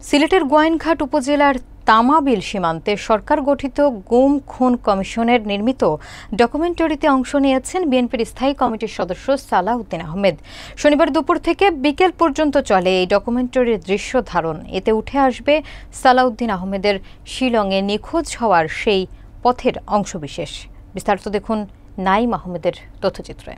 সিলেটের গোয়াইনঘাট উপজেলার তামাবিল সীমান্তে সরকার গঠিত গুম খুন কমিশনের নির্মিত ডকুমেন্টারিতে অংশ নিয়েছেন বিএনপির স্থায়ী কমিটির সদস্য সালাউদ্দিন আহমেদ। শনিবার দুপুর থেকে বিকেল পর্যন্ত চলে এই ডকুমেন্টারির দৃশ্য ধারণ। এতে উঠে আসবে সালাউদ্দিন আহমেদের শিলংয়ে নিখোঁজ হওয়ার সেই পথের অংশবিশেষ। বিস্তারিত দেখুন নাইম আহমেদের তথ্যচিত্রে।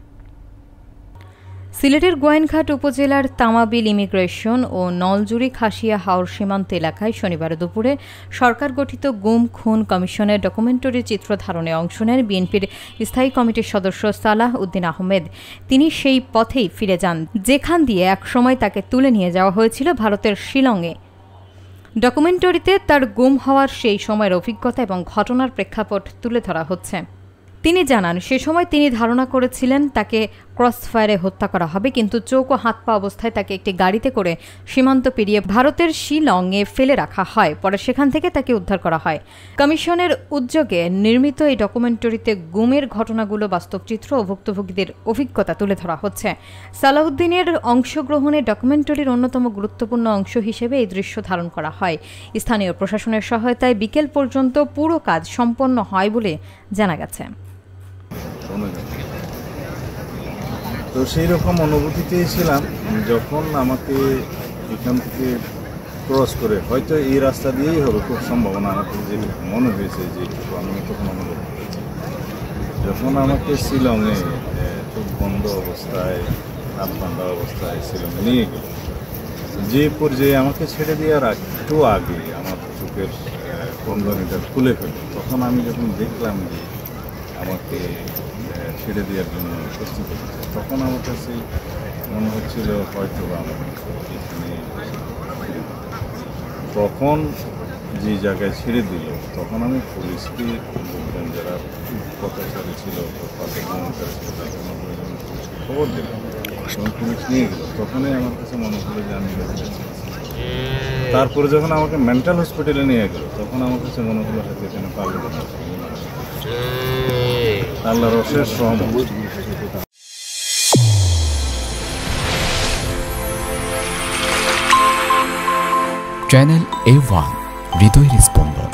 সিলেটের গোয়াইনঘাট উপজেলার তামাবিল ইমিগ্রেশন ও নলজুরি খাসিয়া হাওর সীমান্ত এলাকায় শনিবার দুপুরে সরকার গঠিত গুম খুন কমিশনের ডকুমেন্টারি চিত্র ধারণে অংশ নেন বিএনপির স্থায়ী কমিটির সদস্য সালাউদ্দিন আহমেদ। তিনি সেই পথেই ফিরে যান যেখান দিয়ে একসময় তাকে তুলে নিয়ে যাওয়া হয়েছিল ভারতের শিলংয়ে। ডকুমেন্টারিতে তার গুম হওয়ার সেই সময়ের অভিজ্ঞতা এবং ঘটনার প্রেক্ষাপট তুলে ধরা হচ্ছে। তিনি জানান, সে সময় তিনি ধারণা করেছিলেন তাকে ক্রসফায়ারে হত্যা করা হবে, কিন্তু চোখ ও হাত পা অবস্থায় তাকে একটি গাড়িতে করে সীমান্ত পেরিয়ে ভারতের শিলংয়ে ফেলে রাখা হয়। পরে সেখান থেকে তাকে উদ্ধার করা হয়। কমিশনের উদ্যোগে নির্মিত এই ডকুমেন্টারিতে গুমের ঘটনাগুলো বাস্তব চিত্র ও ভুক্তভোগীদের অভিজ্ঞতা তুলে ধরা হচ্ছে। সালাউদ্দিনের অংশগ্রহণে ডকুমেন্টারির অন্যতম গুরুত্বপূর্ণ অংশ হিসেবে এই দৃশ্য ধারণ করা হয়। স্থানীয় প্রশাসনের সহায়তায় বিকেল পর্যন্ত পুরো কাজ সম্পন্ন হয় বলে জানা গেছে। তো সেই রকম অনুভূতিতেই ছিলাম যখন আমাকে এখান থেকে ক্রস করে হয়তো এই রাস্তা দিয়েই হবে খুব সম্ভাবনা, আমাকে যে মনে হয়েছে যে আমি তখন অনুভব করেছি যখন আমাকে শিলংয়ে চোখ বন্ধ অবস্থায় হাত বাঁধা অবস্থায় শিলংয়ে নিয়ে গেল। যে পর্যায়ে আমাকে ছেড়ে দেওয়ার একটু আগে আমার চোখের কন্দনিটা খুলে ফেল, তখন আমি যখন দেখলাম যে আমাকে ছেড়ে দেওয়ার জন্য প্রস্তুত হচ্ছে, তখন আমার কাছে মনে হচ্ছিল হয়তো আমি এখানে তখন যে জায়গায় ছেড়ে দিল তখন আমি পুলিশকে বললাম, যারা পথচারী ছিল তাদের মনিটার ছিল তাদের পুলিশকে খবর দিলাম এবং পুলিশ নিয়ে গেল। তখনই আমার কাছে মনে হলো যে আমি তারপরে যখন আমাকে মেন্টাল হসপিটালে নিয়ে গেল তখন আমার কাছে মনে হলো হয়তো এখানে পাগল আল্লাহর অশেষ রহমত। চ্যানেল A1 হৃদয়ের স্পন্দন।